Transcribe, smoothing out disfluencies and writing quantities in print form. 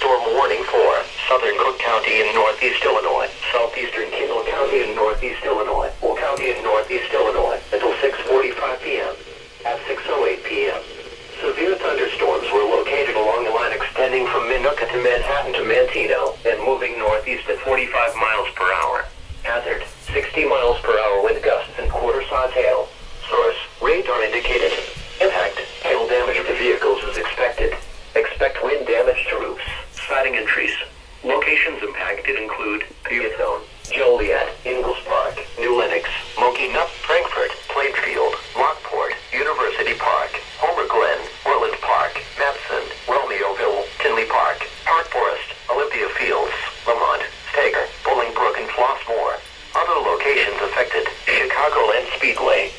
thunderstorm warning for southern Cook County in northeast Illinois, southeastern Kendall County in northeast Illinois, Will County in northeast Illinois until 6:45 p.m. At 6:08 p.m. Severe thunderstorms were located along the line extending from Minooka to Manhattan to Manteno and moving northeast at 45 miles per hour. Hazard, 60 miles per hour wind gusts and quarter-size hail. Source, radar indicated. Impact, hail damage to vehicles is expected. Expect wind damage to roofs, siding and trees. Locations impacted include Peatone, Joliet, Ingalls Park, New Lenox, Monkey Nut, Frankfurt, Plainfield, Lockport, University Park, Homer Glen, Orland Park, Madison, Romeoville, Tinley Park, Park Forest, Olympia Fields, Lamont, Stager, Bolingbrook and Flossmoor. Other locations affected, Chicagoland Speedway,